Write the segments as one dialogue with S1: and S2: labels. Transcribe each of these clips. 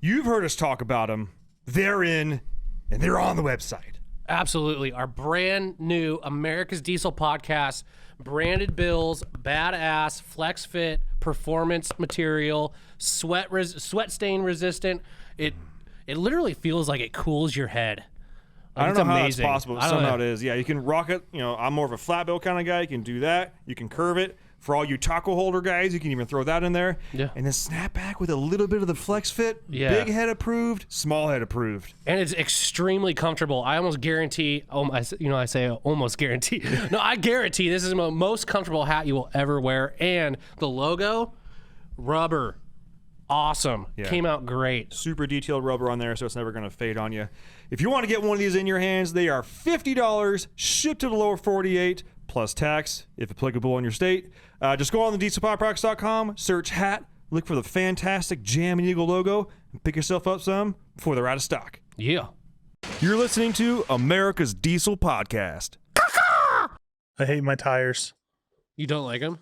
S1: You've heard us talk about them. They're in, and they're on the website.
S2: Absolutely. Our brand new America's Diesel podcast, branded bills, badass, flex fit, performance material, sweat stain resistant. It literally feels like it cools your head. Like,
S1: I don't know how
S2: amazing.
S1: that's possible, but somehow it is. Yeah, you can rock it. You know, I'm more of a flat bill kind of guy. You can do that. You can curve it. For all you taco holder guys, you can even throw that in there.
S2: Yeah.
S1: And then snap back with a little bit of the flex fit.
S2: Yeah.
S1: Big head approved, small head approved.
S2: And it's extremely comfortable. I almost guarantee, I say almost guarantee. No, I guarantee this is the most comfortable hat you will ever wear. And the logo, rubber, awesome.
S1: Yeah.
S2: Came out great.
S1: Super detailed rubber on there, so it's never going to fade on you. If you want to get one of these in your hands, they are $50, shipped to the lower 48, plus tax, if applicable in your state. Just go on the dieselpowerproducts.com, search hat, look for the fantastic Jam and Eagle logo, and pick yourself up some before they're out of stock.
S2: Yeah.
S1: You're listening to America's Diesel Podcast.
S3: I hate my tires.
S2: You don't like them?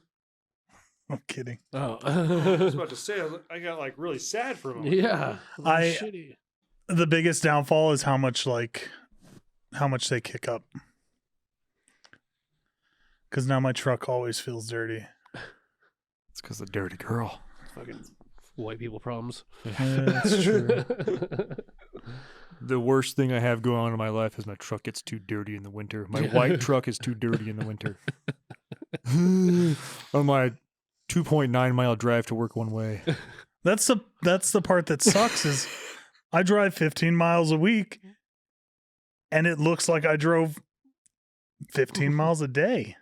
S3: I'm kidding.
S2: Oh.
S1: I was about to say, I got like really sad for a moment.
S2: Yeah. Shitty.
S3: The biggest downfall is how much they kick up. Because now my truck always feels dirty.
S1: It's because the dirty girl.
S2: Fucking white people problems.
S3: That's true.
S1: The worst thing I have going on in my life is my truck gets too dirty in the winter. My white truck is too dirty in the winter. On my 2.9 mile drive to work one way.
S3: That's the part that sucks is I drive 15 miles a week and it looks like I drove 15 miles a day.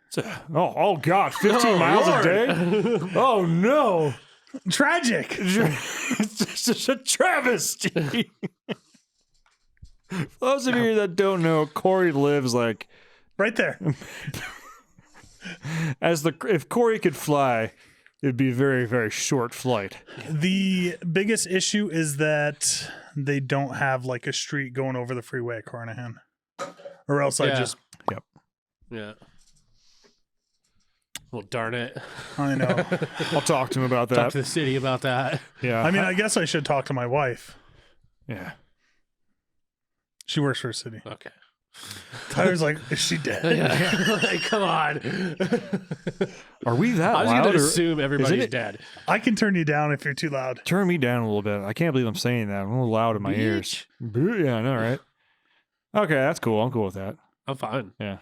S1: Oh God, 15 miles
S2: Lord.
S1: a day? Oh no.
S3: Tragic.
S1: It's just a travesty. For those of you that don't know, Corey lives like
S3: Right there.
S1: if Corey could fly, it'd be a very, very short flight.
S3: The biggest issue is that they don't have like a street going over the freeway at Carnahan. Or else I
S2: Yeah.
S3: just
S2: Yeah. Well, darn it.
S3: I know.
S1: I'll talk to him about
S2: Talk
S1: that.
S2: to the city about that.
S1: Yeah.
S3: I mean, I guess I should talk to my wife.
S1: yeah.
S3: She works for a city.
S2: Okay.
S3: Tyler's like, is she dead?
S2: Yeah. Like, come on.
S1: Are we that
S2: I was
S1: loud?
S2: going to
S1: or-
S2: assume everybody's
S1: it-
S2: dead.
S3: I can turn you down if you're too loud.
S1: Turn me down a little bit. I can't believe I'm saying that. I'm a little loud in my ears. Yeah, I know, right? Okay, that's cool. I'm cool with that.
S2: I'm fine.
S1: Yeah.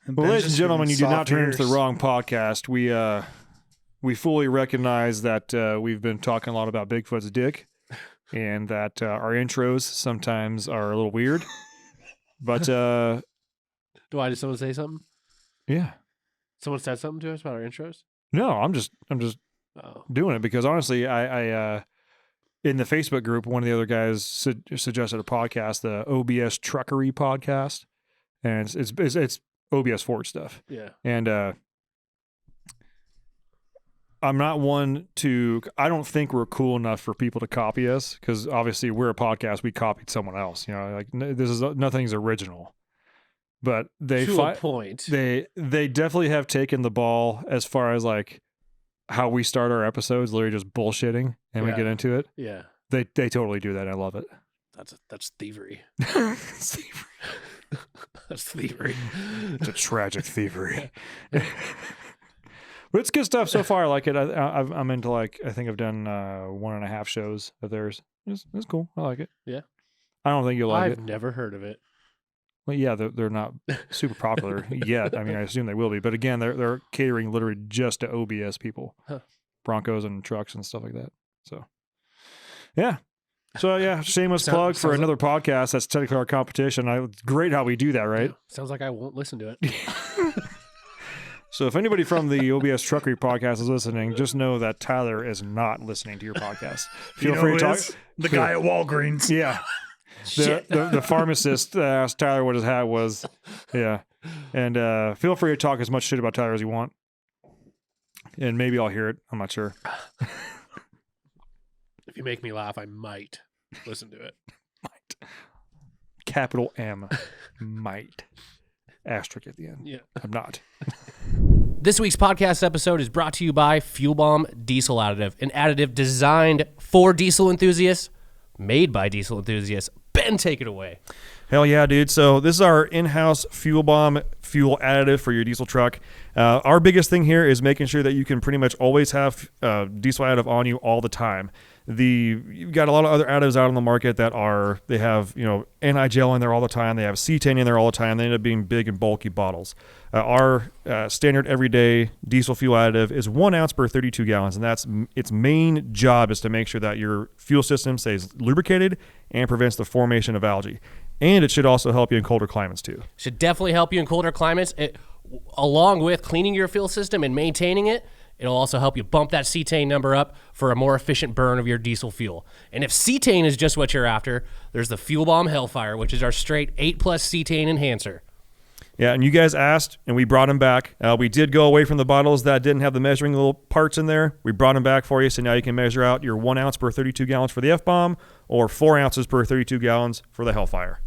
S3: And
S1: Well,
S3: Ben's
S1: ladies and
S3: just
S1: gentlemen, you
S3: giving
S1: did not
S3: soft
S1: turn into the
S3: ears.
S1: wrong podcast. We fully recognize that we've been talking a lot about Bigfoot's dick, and that our intros sometimes are a little weird. But
S2: Why did someone say something?
S1: yeah,
S2: Someone said something to us about our intros?
S1: no, I'm just
S2: Oh.
S1: doing it because honestly, I in the Facebook group, one of the other guys suggested a podcast, the OBS Truckery podcast, and it's OBS Ford stuff.
S2: Yeah.
S1: And I'm not one to, I don't think we're cool enough for people to copy us because obviously we're a podcast. We copied someone else, you know, like nothing's original, but they
S2: To a point.
S1: they definitely have taken the ball as far as like how we start our episodes, literally just bullshitting and we
S2: Yeah.
S1: get into it.
S2: Yeah.
S1: They totally do that. I love it.
S2: That's thievery.
S1: It's
S2: That's thievery.
S1: a tragic thievery. But it's good stuff so far. I like it. I'm into like, I think I've done 1.5 shows of theirs. It's cool. I like it.
S2: Yeah.
S1: I don't think you'll like
S2: I've
S1: it.
S2: never heard of it.
S1: Well, yeah, they're not super popular yet. I mean, I assume they will be. But again, they're catering literally just to OBS people,
S2: Huh.
S1: Broncos and trucks and stuff like that. So, yeah. So, yeah, shameless
S2: Sounds-
S1: plug for
S2: sounds
S1: another podcast that's technically our competition. It's great how we do that, right?
S2: Yeah. Sounds like I won't listen to it.
S1: So if anybody from the OBS Truckery podcast is listening, just know that Tyler is not listening to your podcast.
S3: You know who it is? The guy at Walgreens.
S1: Yeah. The pharmacist asked Tyler what his hat was. Yeah. And feel free to talk as much shit about Tyler as you want. And maybe I'll hear it. I'm not sure.
S2: If you make me laugh, I might listen to it.
S1: Might. Capital M. Might. Asterisk at the end.
S2: Yeah.
S1: I'm not.
S2: This week's podcast episode is brought to you by Fuel Bomb Diesel Additive, an additive designed for diesel enthusiasts, made by diesel enthusiasts. Ben, take it away.
S1: Hell yeah, dude. So this is our in-house Fuel Bomb fuel additive for your diesel truck. Our biggest thing here is making sure that you can pretty much always have diesel additive on you all the time. You've got a lot of other additives out on the market that they have, anti-gel in there all the time. They have cetane in there all the time. They end up being big and bulky bottles. Our standard everyday diesel fuel additive is 1 ounce per 32 gallons, and that's its main job is to make sure that your fuel system stays lubricated and prevents the formation of algae. And it should also help you in colder climates too.
S2: Should definitely help you in colder climates. Along with cleaning your fuel system and maintaining it, it'll also help you bump that cetane number up for a more efficient burn of your diesel fuel. And if cetane is just what you're after, there's the Fuel Bomb Hellfire, which is our straight 8+ cetane enhancer.
S1: Yeah, and you guys asked, and we brought them back. We did go away from the bottles that didn't have the measuring little parts in there. We brought them back for you, so now you can measure out your 1 ounce per 32 gallons for the F-Bomb or 4 ounces per 32 gallons for the Hellfire.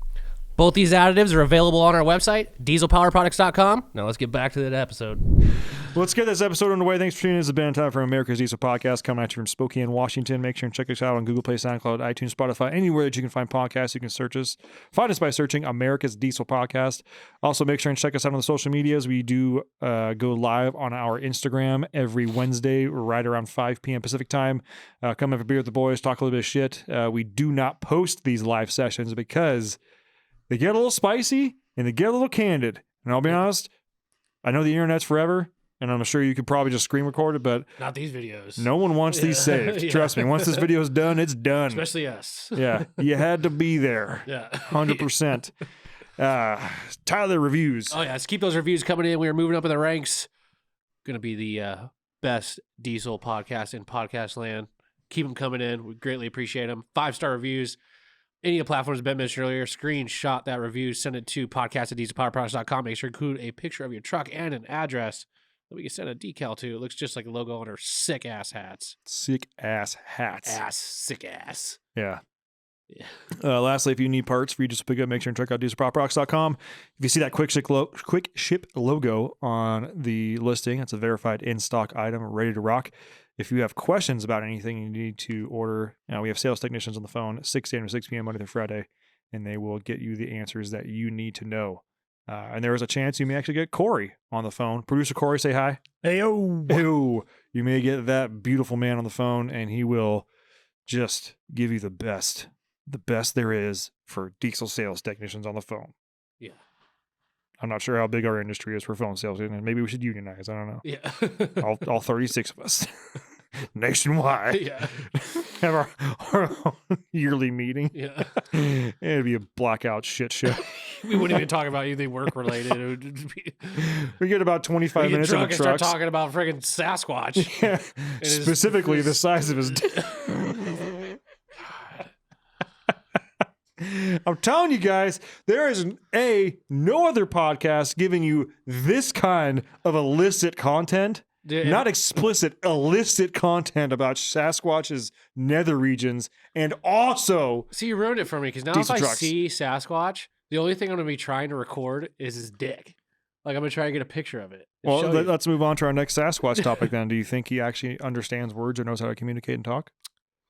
S2: Both these additives are available on our website, dieselpowerproducts.com. Now let's get back to that episode.
S1: Let's get this episode underway. Thanks for tuning in. This has been time from America's Diesel Podcast, coming at you from Spokane, Washington. Make sure and check us out on Google Play, SoundCloud, iTunes, Spotify, anywhere that you can find podcasts. You can search us. Find us by searching America's Diesel Podcast. Also, make sure and check us out on the social medias. We do go live on our Instagram every Wednesday, right around 5 p.m. Pacific time. Come have a beer with the boys, talk a little bit of shit. We do not post these live sessions because they get a little spicy and they get a little candid. And I'll be honest, I know the internet's forever, and I'm sure you could probably just screen record it, but
S2: not these videos.
S1: No one wants these saved.
S2: Yeah.
S1: Trust me. Once this video is done, it's done.
S2: Especially us.
S1: Yeah. You had to be there.
S2: Yeah.
S1: 100%. Tyler reviews.
S2: Oh, yeah. Let's keep those reviews coming in. We are moving up in the ranks. Going to be the best diesel podcast in podcast land. Keep them coming in. We greatly appreciate them. 5-star reviews. Any of the platforms Ben mentioned earlier, screenshot that review, send it to podcast@dieselpowerproducts.com. Make sure to include a picture of your truck and an address that we can send a decal to. It looks just like a logo on our sick-ass hats.
S1: Sick-ass hats.
S2: Sick-ass.
S1: Yeah.
S2: Yeah.
S1: Lastly, if you need parts for you just to pick up, make sure and check out dieselpowerproducts.com. If you see that quick ship logo on the listing, it's a verified in-stock item ready to rock. If you have questions about anything you need to order, we have sales technicians on the phone 6 a.m. to 6 p.m. Monday through Friday, and they will get you the answers that you need to know. And there is a chance you may actually get Corey on the phone. Producer Corey, say hi.
S3: Hey-o.
S1: Hey-o. You may get that beautiful man on the phone, and he will just give you the best there is for diesel sales technicians on the phone.
S2: Yeah.
S1: I'm not sure how big our industry is for phone sales, and maybe we should unionize. I don't know.
S2: Yeah.
S1: all 36 of us nationwide.
S2: Yeah.
S1: Have our own yearly meeting.
S2: Yeah.
S1: It'd be a blackout shit show.
S2: We wouldn't even talk about anything work related. It would be,
S1: We get about 25
S2: we get
S1: minutes in the
S2: drunk and start
S1: trucks.
S2: talking about friggin' Sasquatch.
S1: Yeah.
S2: It is-
S1: Specifically the size of his dick. I'm telling you guys, there is no other podcast giving you this kind of illicit content.
S2: Dude,
S1: Not explicit, illicit content about Sasquatch's nether regions, and also
S2: See, you ruined it for me because now
S1: Diesel
S2: if I
S1: trucks.
S2: see Sasquatch, the only thing I'm going to be trying to record is his dick. Like, I'm going to try and get a picture of it. and
S1: well,
S2: show you.
S1: let's move on to our next Sasquatch topic. Then, do you think he actually understands words or knows how to communicate and talk?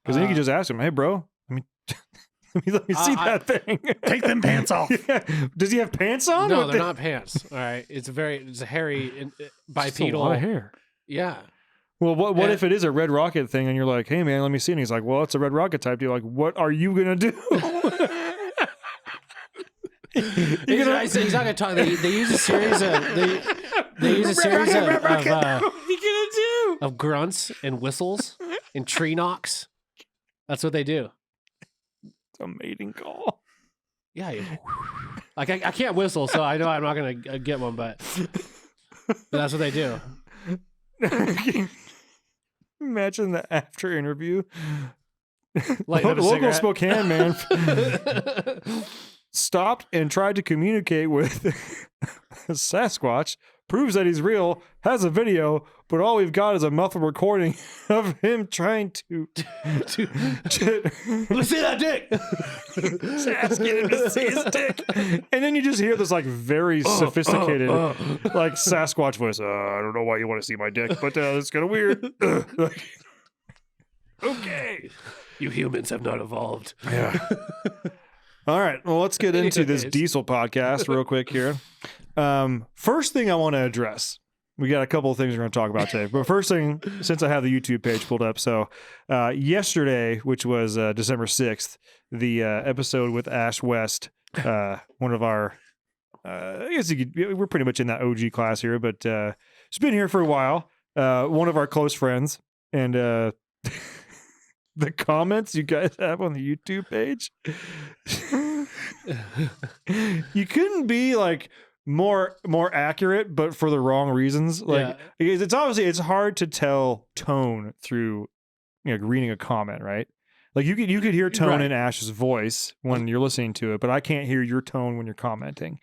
S1: Because then you can just ask him, "Hey, bro, I mean, let me see that thing.
S3: Take them pants off.
S1: Yeah. Does he have pants on?
S2: No,
S1: What
S2: they're not pants. All right. It's a hairy bipedal.
S1: a lot of hair.
S2: Yeah.
S1: Well, what
S2: Yeah.
S1: if it is a Red Rocket thing and you're like, hey, man, let me see. And he's like, well, it's a Red Rocket type deal. Like, what are you going to do?
S2: He's not gonna talk. They use a series of of grunts and whistles and tree knocks. That's what they do.
S1: It's a mating call.
S2: Yeah, like I can't whistle, so I know I'm not gonna get one, but that's what they do.
S1: Imagine the after interview.
S2: Lighting up a
S1: Local
S2: cigarette.
S1: Spokane man stopped and tried to communicate with Sasquatch proves that he's real, has a video, but all we've got is a muffled recording of him trying to
S2: Let's see that dick.
S1: asking him to see his dick. And then you just hear this like very sophisticated like Sasquatch voice. I don't know why you want to see my dick, but it's kind of weird. Like, okay.
S2: You humans have not evolved.
S1: Yeah. All right. Well, let's get into this Diesel podcast real quick here. First thing I want to address. We got a couple of things we're going to talk about today. But first thing, since I have the YouTube page pulled up. So yesterday, which was December 6th, the episode with Ash West, one of our, I guess we're pretty much in that OG class here, but it's been here for a while. One of our close friends. And the comments you guys have on the YouTube page, you couldn't be like more accurate, but for the wrong reasons. Like it's obviously it's hard to tell tone through reading a comment, right? Like you could hear tone in Ash's voice when you're listening to it, but I can't hear your tone when you're commenting.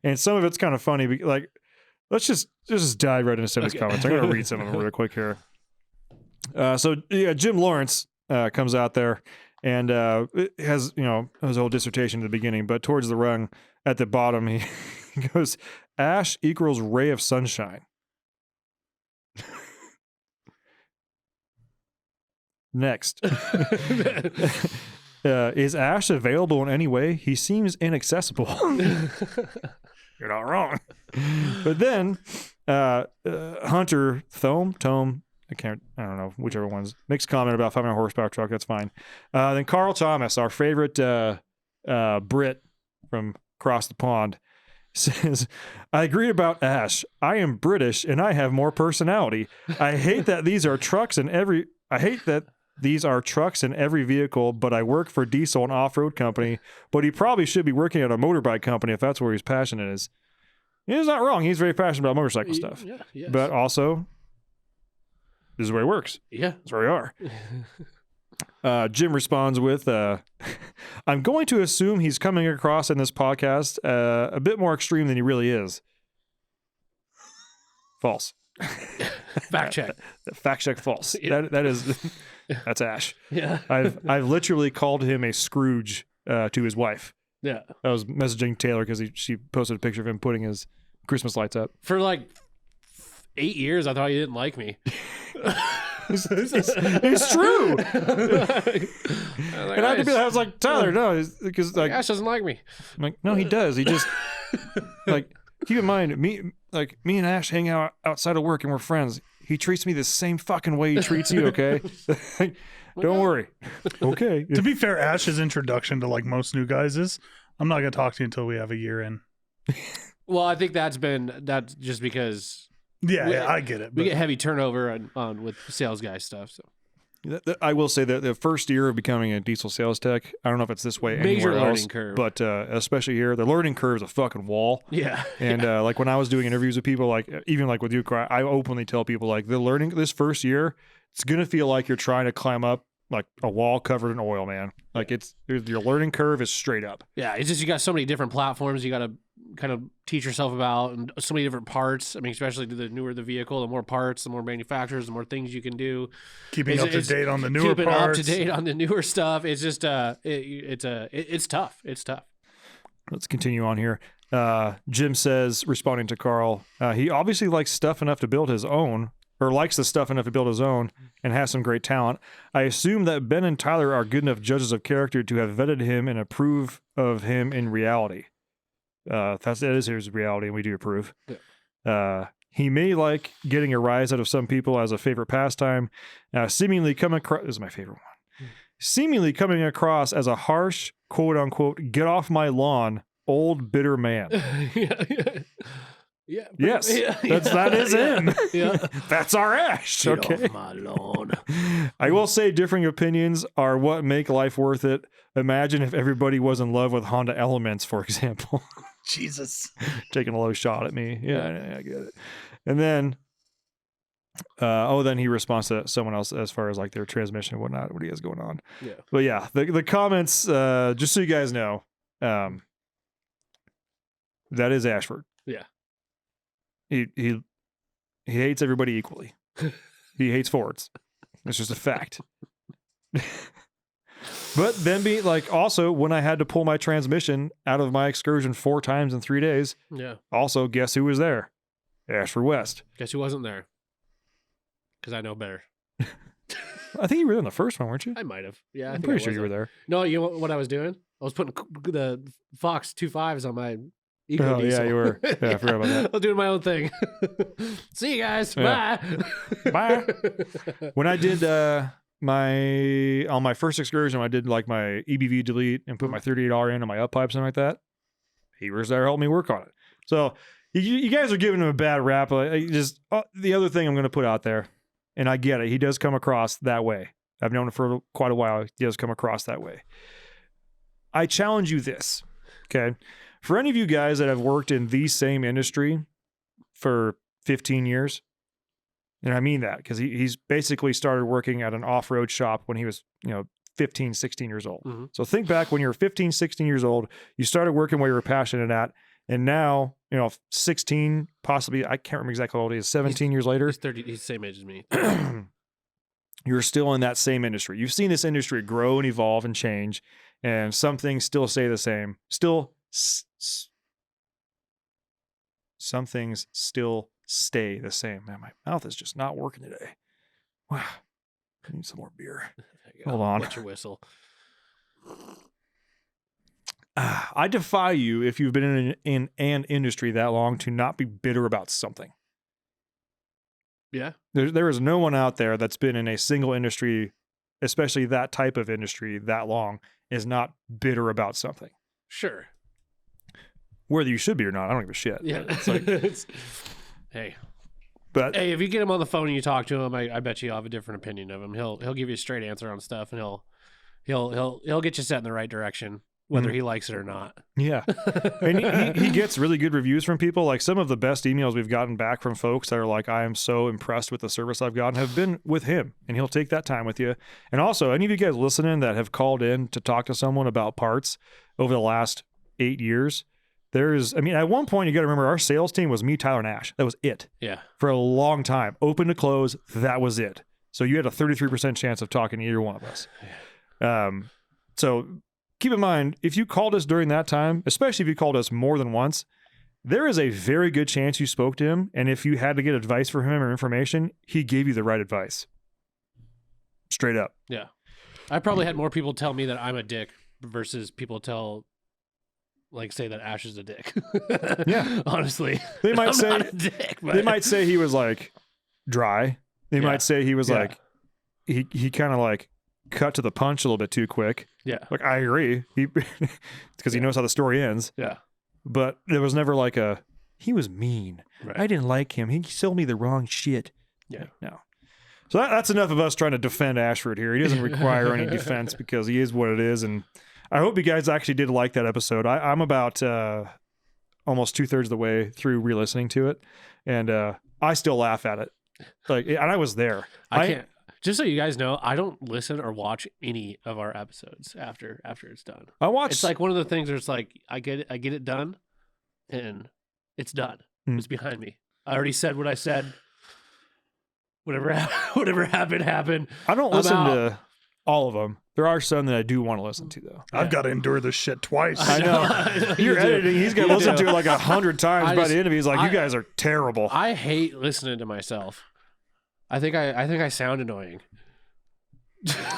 S1: And some of it's kind of funny. Like let's just dive right into some of these comments. I'm gonna read some of them real quick here. So Jim Lawrence comes out there and it has his whole dissertation at the beginning, but towards the rung at the bottom he goes, Ash equals ray of sunshine. Next. Is Ash available in any way? He seems inaccessible. You're not wrong. But then Hunter Tome, I don't know, whichever one's, makes a comment about 500 horsepower truck. That's fine. Then Carl Thomas, our favorite Brit from across the pond, says, I agree about Ash. I am British and I have more personality. I hate that these are trucks in every vehicle, but I work for Diesel, an off-road company, but he probably should be working at a motorbike company if that's where his passion is. He's not wrong. He's very passionate about motorcycle stuff.
S2: Yeah, yes.
S1: But also, this is where he works.
S2: Yeah.
S1: That's where we are. Jim responds with, I'm going to assume he's coming across in this podcast a bit more extreme than he really is. False.
S2: Fact check.
S1: Fact check false.
S2: Yeah.
S1: That's Ash.
S2: Yeah.
S1: I've literally called him a Scrooge to his wife.
S2: Yeah.
S1: I was messaging Taylor because she posted a picture of him putting his Christmas lights up.
S2: For like 8 years, I thought you didn't like me.
S1: It's true. And I was like, Tyler, no, because like
S2: Ash doesn't like me.
S1: I'm like, no, he does. He just like, keep in mind, me and Ash hang out outside of work and we're friends. He treats me the same fucking way he treats you. Okay, don't worry. Okay.
S3: To be fair, Ash's introduction to like most new guys is, I'm not gonna talk to you until we have a year in.
S2: Well, I think that's just because
S3: Yeah, I get it.
S2: we
S3: But
S2: get heavy turnover on with sales guy stuff. So
S1: I will say that the first year of becoming a diesel sales tech, I don't know if it's this way
S2: Major
S1: anywhere
S2: learning
S1: else,
S2: curve.
S1: but especially here, the learning curve is a fucking wall.
S2: yeah,
S1: And like when I was doing interviews with people, like even like with you, I openly tell people like the learning this first year, it's gonna feel like you're trying to climb up like a wall covered in oil, man. Like your learning curve is straight up.
S2: yeah. It's just you got so many different platforms you got to kind of teach yourself about, and so many different parts. I mean, especially the newer the vehicle, the more parts, the more manufacturers, the more things you can do.
S3: keeping up to date on the newer
S2: Keeping
S3: parts.
S2: up to date on the newer stuff. It's just it's tough. It's tough.
S1: Let's continue on here. Jim says, responding to Carl, he obviously likes stuff enough to build his own, or likes the stuff enough to build his own, and has some great talent. I assume that Ben and Tyler are good enough judges of character to have vetted him and approve of him in reality. That is his reality, and we do approve.
S2: Yeah.
S1: He may like getting a rise out of some people as a favorite pastime, seemingly coming across. This is my favorite one. Seemingly coming across as a harsh, quote unquote, get off my lawn, old bitter man.
S2: Yeah.
S1: Yes,
S2: Yeah.
S1: that is him.
S2: Yeah.
S1: That's our Ash.
S2: Get
S1: Okay.
S2: off my lawn.
S1: I will say differing opinions are what make life worth it. Imagine if everybody was in love with Honda Elements, for example.
S3: Jesus.
S1: Taking a low shot at me. Yeah, I get it. And then, then he responds to someone else as far as like their transmission and whatnot, what he has going on.
S2: Yeah.
S1: But yeah, the comments, just so you guys know, that is Ashford.
S2: Yeah.
S1: he hates everybody equally. He hates Fords. It's just a fact. But then also when I had to pull my transmission out of my Excursion 4 times in 3 days,
S2: Yeah.
S1: also guess who was there? Ashford West.
S2: Guess who wasn't there? Because I know better.
S1: I think you were in the first one, weren't you?
S2: I might have. Yeah,
S1: I'm pretty sure you were there.
S2: No, you know what I was doing? I was putting the Fox 2.5s on my Eco
S1: Oh,
S2: Diesel.
S1: yeah, you were. Yeah, I forgot about that.
S2: I was doing my own thing. See you guys.
S1: Yeah.
S2: Bye.
S1: Bye. When I did on my first excursion, I did like my EBV delete and put my 38R in on my up pipes and like that. He was there helping me work on it. So you guys are giving him a bad rap. The other thing I'm going to put out there, and I get it, he does come across that way. I've known him for quite a while. He does come across that way. I challenge you this, okay? For any of you guys that have worked in the same industry for 15 years, and I mean that because he's basically started working at an off-road shop when he was, 15, 16 years old.
S2: Mhm.
S1: So think back when you were 15, 16 years old, you started working what you were passionate at, and now, 16, possibly, I can't remember exactly how old he is, 17 years later,
S2: He's 30. He's the same age as me.
S1: you're still in that same industry. You've seen this industry grow and evolve and change, and some things still stay the same. Some things still stay the same. Man, my mouth is just not working today. Wow. I need some more beer.
S2: There you go.
S1: Hold on.
S2: Wet your whistle.
S1: I defy you, if you've been in an industry that long, to not be bitter about something.
S2: Yeah.
S1: There is no one out there that's been in a single industry, especially that type of industry, that long, is not bitter about something.
S2: Sure.
S1: Whether you should be or not, I don't give a shit.
S2: Yeah.
S1: It's like,
S2: hey,
S1: but
S2: if you get him on the phone and you talk to him, I bet you'll have a different opinion of him. He'll give you a straight answer on stuff, and he'll get you set in the right direction, whether he likes it or not.
S1: yeah. And he gets really good reviews from people. Like some of the best emails we've gotten back from folks that are like, I am so impressed with the service I've gotten, have been with him, and he'll take that time with you. And also, any of you guys listening that have called in to talk to someone about parts over the last 8 years, at one point, you got to remember, our sales team was me, Tyler Nash. That was it.
S2: Yeah.
S1: For a long time. Open to close, that was it. So you had a 33% chance of talking to either one of us. So keep in mind, if you called us during that time, especially if you called us more than once, there is a very good chance you spoke to him. And if you had to get advice from him or information, he gave you the right advice. Straight up.
S2: Yeah. I probably had more people tell me that I'm a dick versus people say that Ash is a dick.
S1: Yeah.
S2: Honestly.
S1: They might
S2: I'm
S1: say
S2: not a dick, but
S1: they might say he was like dry. They
S2: Yeah.
S1: might say he was
S2: Yeah.
S1: like he kind of like cut to the punch a little bit too quick.
S2: Yeah.
S1: Like I agree. It's because he knows how the story ends.
S2: Yeah.
S1: But there was never like he was mean.
S2: Right.
S1: I didn't like him. He sold me the wrong shit.
S2: Yeah.
S1: Like, no. So that's enough of us trying to defend Ashford here. He doesn't require any defense because he is what it is. And I hope you guys actually did like that episode. I'm about almost 2/3 of the way through re-listening to it, and I still laugh at it. And I was there.
S2: I can't. Just so you guys know, I don't listen or watch any of our episodes after it's done.
S1: I watched.
S2: It's like one of the things where it's like I get it done, and it's done. It's behind me. I already said what I said. Whatever happened.
S1: I don't listen to all of them. There are some that I do want to listen to, though.
S3: I've got to endure this shit twice.
S1: I know. You're
S2: You do.
S1: editing. He's going to
S2: You
S1: listen
S2: do.
S1: to it like 100 times. By the end of it, he's like,
S2: I-
S1: "You guys are terrible."
S2: I hate listening to myself. I think I sound annoying.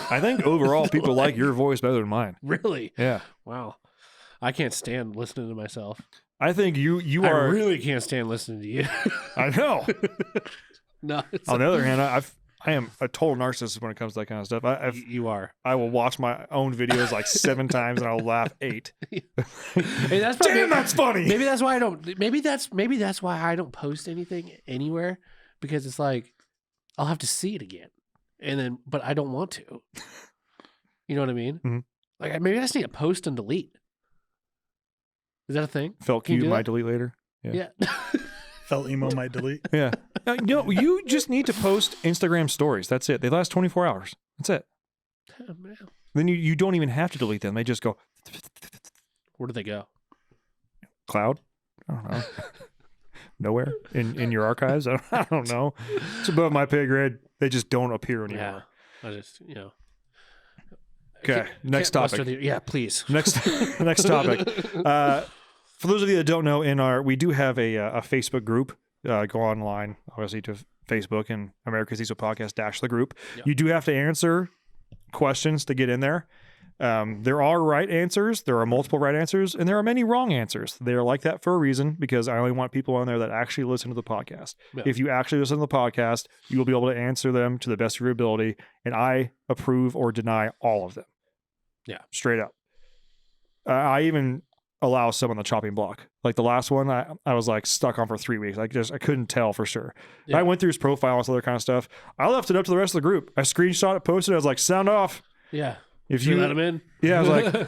S1: I think overall people like your voice better than mine.
S2: Really?
S1: Yeah.
S2: Wow. I can't stand listening to myself.
S1: I think you
S2: I
S1: are.
S2: really can't stand listening to you.
S1: I know.
S2: No. It's
S1: On the other hand, I am a total narcissist when it comes to that kind of stuff.
S2: you are.
S1: I will watch my own videos like 7 times and I'll laugh 8.
S2: Hey, that's probably,
S1: Damn, that's funny.
S2: Maybe that's why I don't. Maybe that's why I don't post anything anywhere, because it's like I'll have to see it again, but I don't want to. You know what I mean?
S1: Mhm.
S2: Like maybe I just need to post and delete. Is that a thing?
S1: Felt
S2: Can you
S1: cute
S2: do
S1: might
S2: that?
S1: delete later.
S2: Yeah.
S3: Felt emo might delete.
S1: Yeah. You just need to post Instagram stories. That's it. They last 24 hours. That's it.
S2: Oh, man.
S1: Then you don't even have to delete them. They just go
S2: Where do they go?
S1: cloud. I don't know. nowhere in your archives? I don't know. It's above my pay grade. They just don't appear anymore.
S2: Yeah, I just
S1: Okay, next
S2: can't muster
S1: topic.
S2: yeah, please.
S1: Next topic. For those of you that don't know, we do have a Facebook group. Go online, obviously, to Facebook and America's Diesel Podcast dash the group.
S2: Yep.
S1: You do have to answer questions to get in there. There are right answers, there are multiple right answers, and there are many wrong answers. They are like that for a reason, because I only want people on there that actually listen to the podcast.
S2: Yeah.
S1: If you actually listen to the podcast, you will be able to answer them to the best of your ability, and I approve or deny all of them.
S2: Yeah.
S1: Straight up. I even allow some on the chopping block. Like the last one, I was like stuck on for 3 weeks. I couldn't tell for sure.
S2: Yeah.
S1: I went through his profile and all this other kind of stuff. I left it up to the rest of the group. I screenshot it, posted it. I was like, sound off.
S2: Yeah.
S1: If
S2: You
S1: you
S2: let him in?
S1: Yeah, I was like,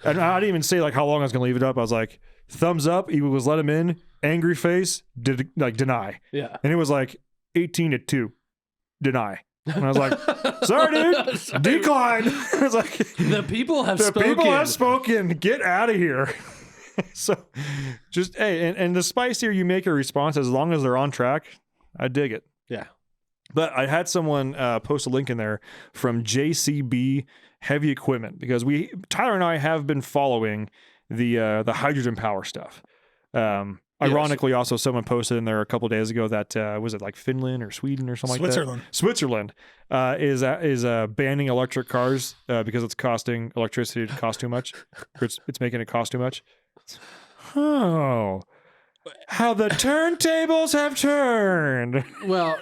S1: and I didn't even say like how long I was going to leave it up. I was like, thumbs up. He was let him in. Angry face. Deny.
S2: Yeah.
S1: And it was like 18-2. Deny. And I was like, sorry, dude.
S2: Sorry.
S1: Decline. I was like,
S2: The people have
S1: the
S2: spoken.
S1: people have spoken. Get out of here. So just, hey, and the spicier you make a response, as long as they're on track, I dig it.
S2: Yeah.
S1: But I had someone post a link in there from JCB Heavy Equipment, because Tyler and I have been following the hydrogen power stuff. Ironically, also someone posted in there a couple of days ago that was it like Finland or Sweden or something
S3: Switzerland.
S1: like that? Switzerland is banning electric cars because it's costing electricity to cost too much. Or it's making it cost too much. Oh, how the turntables have turned.
S2: Well,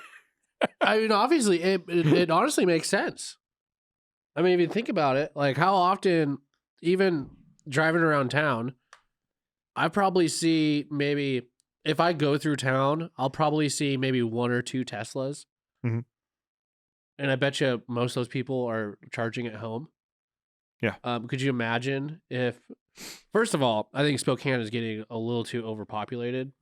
S2: I mean, obviously, it honestly makes sense. I mean, if you think about it, like how often, even driving around town, I probably see maybe, if I go through town, I'll probably see maybe 1 or 2 Teslas.
S1: Mhm.
S2: And I bet you most of those people are charging at home.
S1: Yeah.
S2: Could you imagine if, first of all, I think Spokane is getting a little too overpopulated.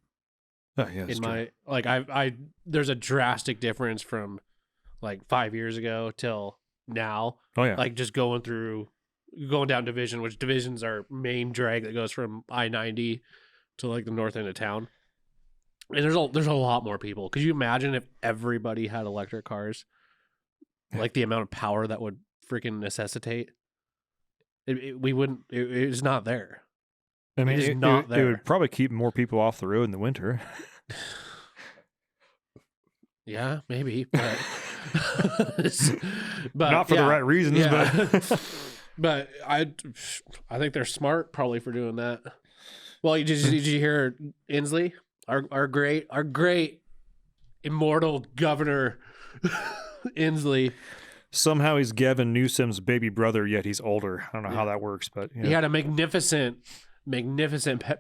S1: Oh, yeah,
S2: In my, like, I there's a drastic difference from like 5 years ago till now.
S1: oh yeah,
S2: Like just going down Division, which Division's our main drag that goes from I-90 to like the north end of town. And there's a lot more people. Could you imagine if everybody had electric cars?
S1: Yeah.
S2: Like the amount of power that would freaking necessitate. We wouldn't. It's not there.
S1: I mean,
S2: it is
S1: it
S2: not there.
S1: would probably keep more people off the road in the winter.
S2: Yeah, maybe, but
S1: Not for the right reasons, but
S2: but I think they're smart probably for doing that. Well, did you hear Inslee, our great immortal governor Inslee?
S1: somehow he's Gavin Newsom's baby brother, yet he's older. I don't know how that works, but
S2: He had a magnificent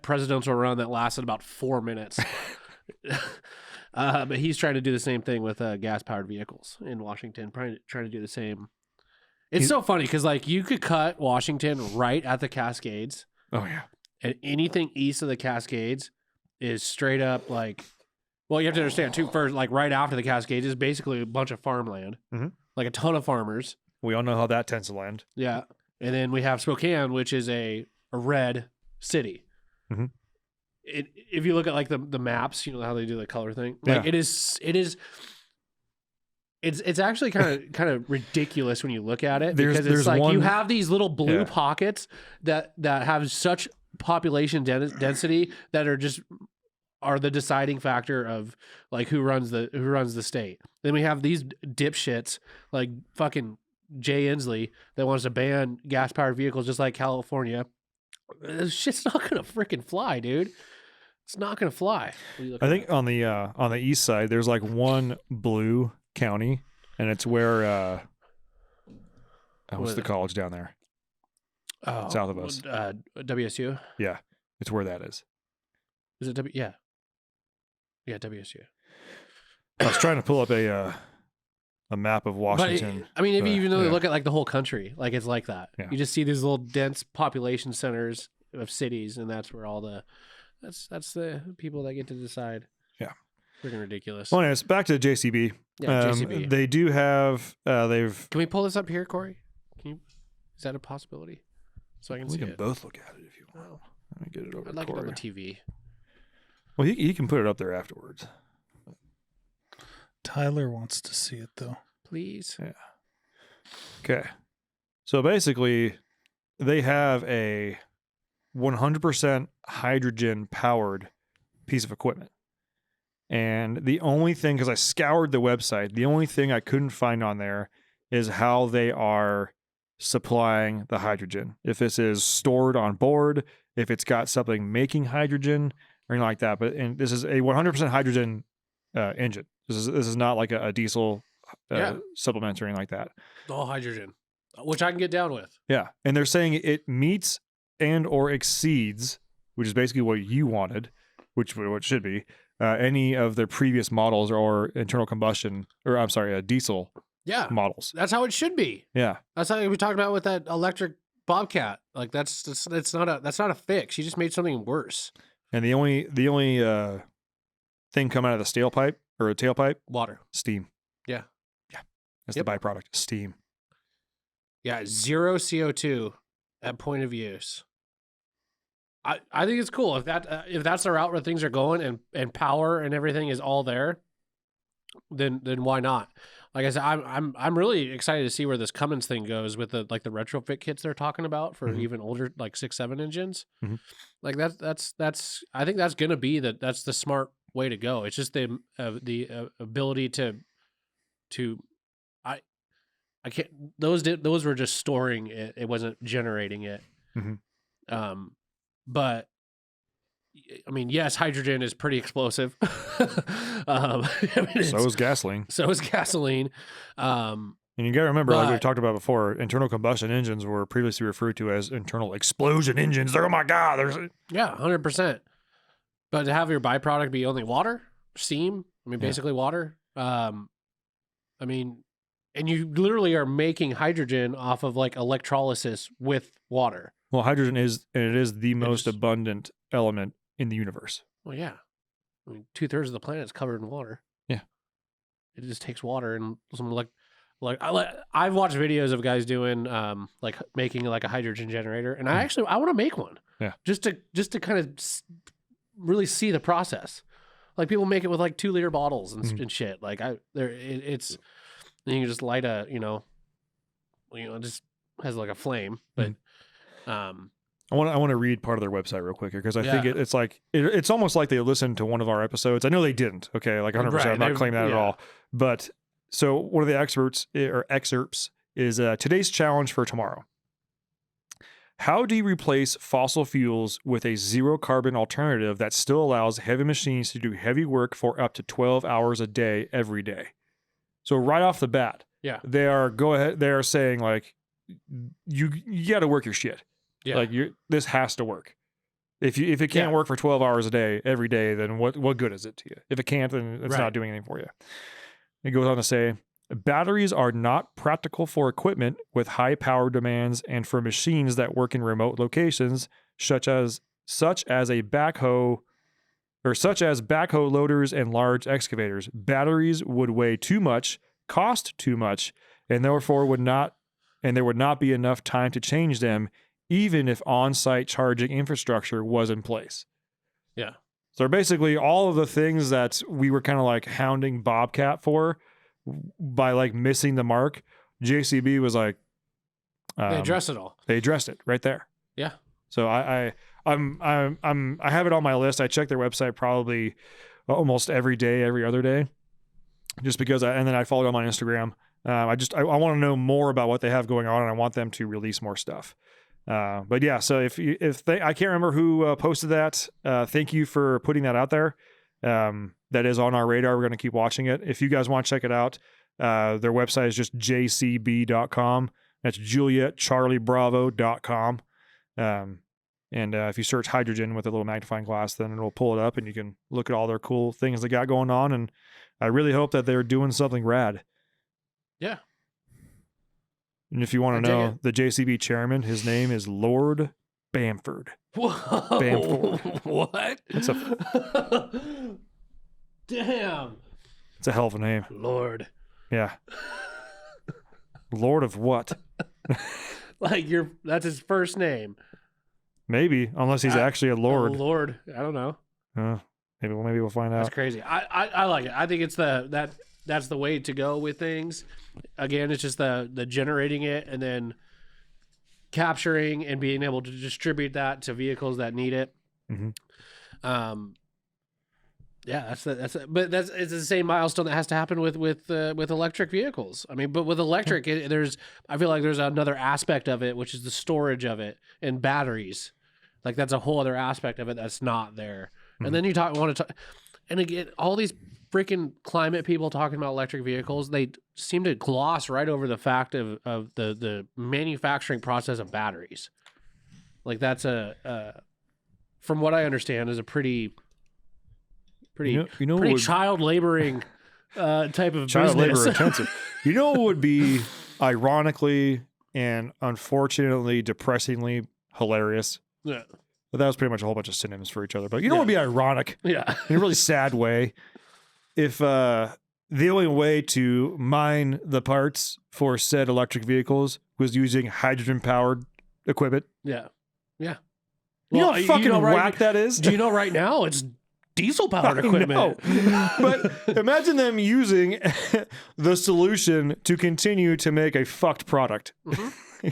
S2: presidential run that lasted about 4 minutes. But he's trying to do the same thing with gas-powered vehicles in Washington, trying to do the same. It's so funny because like you could cut Washington right at the Cascades,
S1: oh yeah,
S2: and anything east of the Cascades is straight up like. Well, you have to understand too. First, like right after the Cascades is basically a bunch of farmland, like a ton of farmers.
S1: we all know how that tends to land.
S2: Yeah, and then we have Spokane, which is a red city.
S1: Mhm.
S2: If you look at like the maps, you know how they do the color thing. Like
S1: Yeah.
S2: It's actually kind of ridiculous when you look at it, because it's
S1: there's
S2: like you
S1: one-
S2: have these little blue
S1: Yeah.
S2: pockets that have such population density that are the deciding factor of like who runs the state. Then we have these dipshits like fucking Jay Inslee that wants to ban gas powered vehicles just like California. This shit's not gonna freaking fly, dude. It's not gonna fly. What are you looking
S1: I think
S2: at?
S1: on the east side, there's like one blue county, and it's where what's the college down there? south of us.
S2: WSU.
S1: Yeah, it's where that is.
S2: Is it Yeah, WSU.
S1: I was trying to pull up a map of Washington.
S2: But I mean, if you even
S1: yeah.
S2: look at like the whole country, like it's like that.
S1: Yeah.
S2: You just see these little dense population centers of cities, and that's where all that's the people that get to decide.
S1: Yeah.
S2: Freaking ridiculous.
S1: Well, anyways, back to JCB.
S2: Yeah, JCB.
S1: They do have they've.
S2: Can we pull this up here, Corey? Is that a possibility? So I can
S1: We
S2: see
S1: can
S2: it.
S1: both look at it if you want. Let me get it over.
S2: I'd like
S1: to
S2: it on
S1: Corey.
S2: the TV.
S1: Well, he can put it up there afterwards.
S3: Tyler wants to see it though.
S2: Please.
S1: Okay. So basically, they have a 100% hydrogen powered piece of equipment. And the only thing, because I scoured the website, the only thing I couldn't find on there is how they are supplying the hydrogen. If this is stored on board, if it's got something making hydrogen, or anything like that. And this is a 100% hydrogen engine. This is not like a diesel supplement or anything like that.
S2: All hydrogen, which I can get down with.
S1: Yeah, and they're saying it meets and or exceeds, which is basically what you wanted, which what it should be, any of their previous models or internal combustion, or I'm sorry, diesel
S2: Yeah,
S1: models.
S2: that's how it should be.
S1: Yeah,
S2: That's how we talked about with that electric Bobcat. Like that's not a fix. You just made something worse.
S1: and the only thing coming out of the tailpipe,
S2: Water.
S1: steam.
S2: Yeah.
S1: That's
S2: Yep.
S1: the byproduct, steam.
S2: Yeah, 0 CO2 at point of use. I think it's cool if that's the route where things are going and power and everything is all there. Then why not? Like I said, I'm really excited to see where this Cummins thing goes with the retrofit kits they're talking about for even older 6-7 engines.
S1: Mhm.
S2: Like that's I think that's gonna be that's the smart way to go. It's just the ability to I can't those were just storing it. It wasn't generating it.
S1: Mhm.
S2: But I mean, yes, hydrogen is pretty explosive.
S1: So is gasoline.
S2: So is gasoline.
S1: And you got to remember, like we
S2: But-
S1: talked about before, internal combustion engines were previously referred to as internal explosion engines. Oh my God, there's
S2: Yeah, 100%. But to have your byproduct be only water, steam, I mean,
S1: Yeah.
S2: basically water. I mean, and you literally are making hydrogen off of electrolysis with water.
S1: well, hydrogen is the most
S2: is.
S1: abundant element in the universe.
S2: Well, yeah. I mean, 2/3 of the planet is covered in water.
S1: Yeah.
S2: It just takes water and some I've watched videos of guys doing making a hydrogen generator, and I want to make one.
S1: Yeah.
S2: Just to kind of really see the process. Like people make it with 2-liter bottles and shit. Like it's then you can just light it just has a flame, but
S1: I want to read part of their website real quick here because I think
S2: Yeah.
S1: it's like it's almost like they listened to one of our episodes. I know they didn't. Okay, 100%.
S2: Right,
S1: I'm not
S2: they've-
S1: claiming that at
S2: yeah.
S1: all. But so one of the excerpts is today's challenge for tomorrow. How do you replace fossil fuels with a zero carbon alternative that still allows heavy machines to do heavy work for up to 12 hours a day every day? So right off the bat,
S2: Yeah.
S1: they are saying you got to work your shit.
S2: Yeah.
S1: This has to work. If it can't
S2: Yeah.
S1: work for 12 hours a day every day, then what good is it to you? If it can't, then it's
S2: Right.
S1: not doing anything for you. It goes on to say, batteries are not practical for equipment with high power demands and for machines that work in remote locations, such as backhoe loaders and large excavators. Batteries would weigh too much, cost too much, and therefore there would not be enough time to change them, even if on-site charging infrastructure was in place.
S2: Yeah.
S1: So basically all of the things that we were kind of hounding Bobcat for by missing the mark, JCB was
S2: They address it all.
S1: they addressed it right there.
S2: Yeah.
S1: So I have it on my list. I check their website probably almost every day, every other day, just because. And then I follow them on Instagram. I want to know more about what they have going on, and I want them to release more stuff. But yeah, so if I can't remember who posted that. Thank you for putting that out there. That is on our radar. We're going to keep watching it. If you guys want to check it out, their website is just jcb.com. That's JulietCharlieBravo.com. And if you search hydrogen with a little magnifying glass, then it'll pull it up and you can look at all their cool things they got going on. And I really hope that they're doing something rad.
S2: Yeah.
S1: And if you want
S2: I
S1: to
S2: dig
S1: know,
S2: it.
S1: the JCB chairman, his name is Lord Bamford.
S2: Whoa.
S1: Bamford.
S2: What?
S1: That's
S2: Damn.
S1: It's a hell of a name.
S2: Lord.
S1: Yeah. Lord of what?
S2: That's his first name.
S1: Maybe, unless he's actually a lord.
S2: Lord. I don't know.
S1: Maybe we'll find
S2: That's
S1: out.
S2: crazy. I like it. I think it's that's the way to go with things. Again, it's just the generating it and then capturing and being able to distribute that to vehicles that need it.
S1: Mhm.
S2: Yeah, but it's the same milestone that has to happen with electric vehicles. I mean, but with electric, I feel like there's another aspect of it, which is the storage of it and batteries. Like that's a whole other aspect of it that's not there. And then you want to talk, and again, all these freaking climate people talking about electric vehicles, they seem to gloss right over the fact of the manufacturing process of batteries. Like that's from what I understand, is a pretty child laboring type of
S1: Child
S2: business.
S1: labor intensive. You know what would be ironically and unfortunately depressingly hilarious?
S2: Yeah.
S1: But that was pretty much a whole bunch of synonyms for each other. But you know what would be ironic
S2: Yeah.
S1: in a really sad way? If the only way to mine the parts for said electric vehicles was using hydrogen-powered equipment.
S2: Yeah. Yeah.
S1: You know how fucking whack that is?
S2: Do you know right now it's diesel powered
S1: I
S2: equipment?
S1: know. But imagine them using the solution to continue to make a fucked product.
S2: Mm-hmm.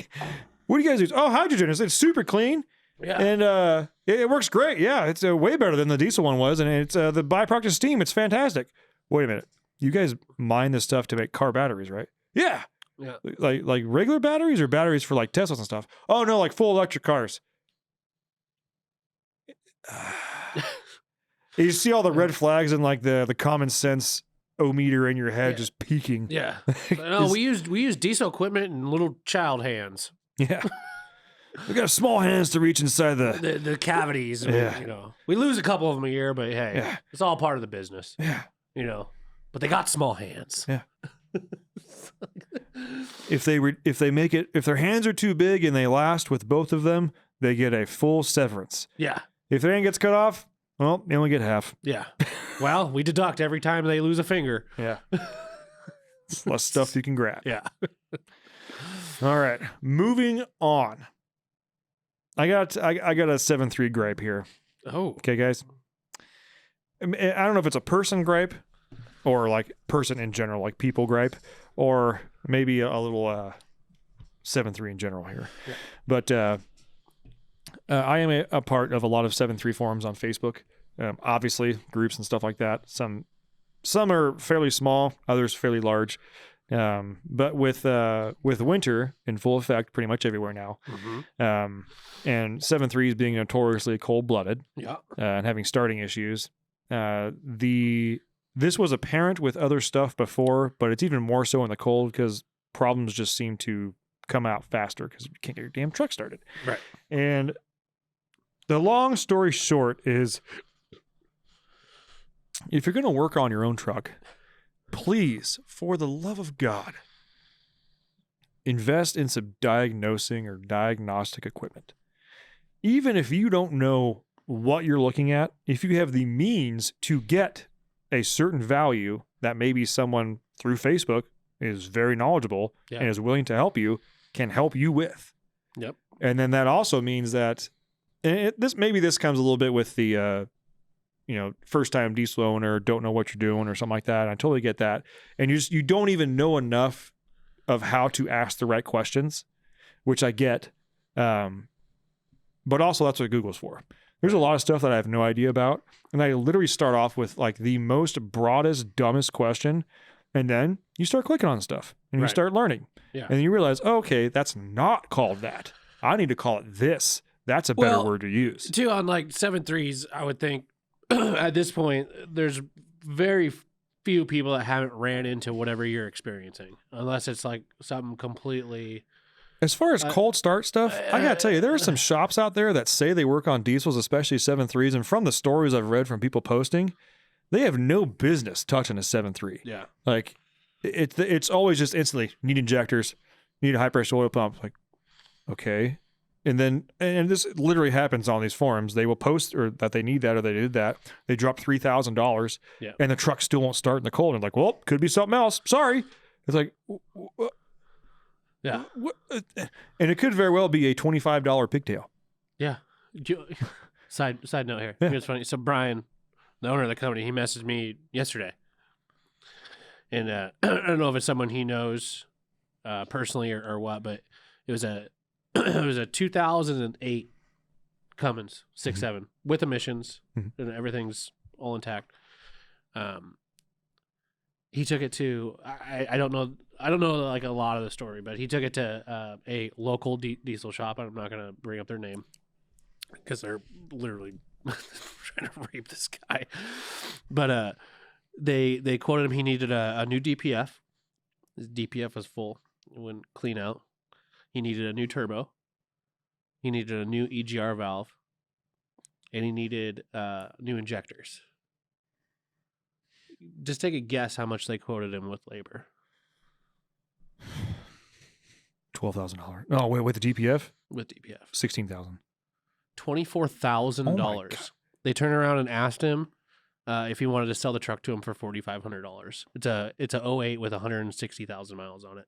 S1: What do you guys use? Oh, hydrogen. It's super clean.
S2: Yeah.
S1: And it works great. Yeah, it's way better than the diesel one was. And it's the byproduct of steam. It's fantastic. Wait a minute. You guys mine this stuff to make car batteries, right? Yeah.
S2: Yeah.
S1: Like regular batteries or batteries for like Teslas and stuff? Oh, no, like full electric cars. You see all the red flags and like the common sense o-meter in your head just peaking.
S2: Yeah. No, we use diesel equipment and little child hands.
S1: Yeah. We got small hands to reach inside the.
S2: The cavities.
S1: Yeah.
S2: You know, we lose a couple of them a year, but hey,
S1: Yeah.
S2: it's all part of the business.
S1: Yeah.
S2: You know, but they got small hands.
S1: Yeah. If their hands are too big and they last with both of them, they get a full severance.
S2: Yeah.
S1: If their hand gets cut off, well, they only get half.
S2: Yeah. Well, we deduct every time they lose a finger.
S1: Yeah. It's less stuff you can grab.
S2: Yeah.
S1: All right. Moving on. I got a 7.3 gripe here.
S2: Oh.
S1: Okay, guys. I don't know if it's a person gripe or like person in general, like people gripe, or maybe a little 7.3 in general here.
S2: Yeah.
S1: But I am a part of a lot of 7.3 forums on Facebook. Obviously, groups and stuff like that. Some are fairly small, others fairly large. But with winter in full effect pretty much everywhere now,
S2: Mm-hmm.
S1: and 7.3s being notoriously cold-blooded
S2: Yeah.
S1: and having starting issues, this was apparent with other stuff before, but it's even more so in the cold because problems just seem to come out faster because you can't get your damn truck started.
S2: Right.
S1: And the long story short is, if you're going to work on your own truck, please, for the love of God, invest in some diagnosing or diagnostic equipment. Even if you don't know what you're looking at, if you have the means to get a certain value that maybe someone through Facebook is very knowledgeable and is willing to help you, can help you with.
S2: Yep.
S1: And then that also means that, and this comes a little bit with the first time diesel owner, don't know what you're doing or something like that. I totally get that. And you don't even know enough of how to ask the right questions, which I get. But also that's what Google's for. There's a lot of stuff that I have no idea about. And I literally start off with like the most broadest, dumbest question. And then you start clicking on stuff and you start learning.
S2: Yeah.
S1: And then you realize, oh, okay, that's not called that. I need to call it this. That's a better word to use.
S2: Too, on like 7.3s, I would think at this point, there's very few people that haven't ran into whatever you're experiencing, unless it's like something completely.
S1: As far as cold start stuff, I gotta tell you, there are some shops out there that say they work on diesels, especially 7.3s, and from the stories I've read from people posting, they have no business touching a 7.3.
S2: Yeah.
S1: Like, it's always just instantly, need injectors, need a high-pressure oil pump. Like, okay. And this literally happens on these forums. They will post or that they need that or they did that. They drop $3,000 and the truck still won't start in the cold. And like, well, could be something else. Sorry. It's like,
S2: yeah.
S1: And it could very well be a $25 pigtail.
S2: Yeah. Side note here. It's funny. So Brian, the owner of the company, he messaged me yesterday. And I don't know if it's someone he knows personally or what, but it was a it was a 2008 Cummins 6.7 with emissions and everything's all intact. He took it to I don't know like a lot of the story, but he took it to a local diesel shop. I'm not gonna bring up their name because they're literally trying to rape this guy. But they quoted him. He needed a new DPF. His DPF was full. It wouldn't clean out. He needed a new turbo. He needed a new EGR valve, and he needed new injectors. Just take a guess how much they quoted him with labor.
S1: $12,000. Oh wait, with the DPF?
S2: With DPF,
S1: $16,000.
S2: $24,000. They turned around and asked him if he wanted to sell the truck to him for $4,500. It's a 08 with 160,000 miles on it.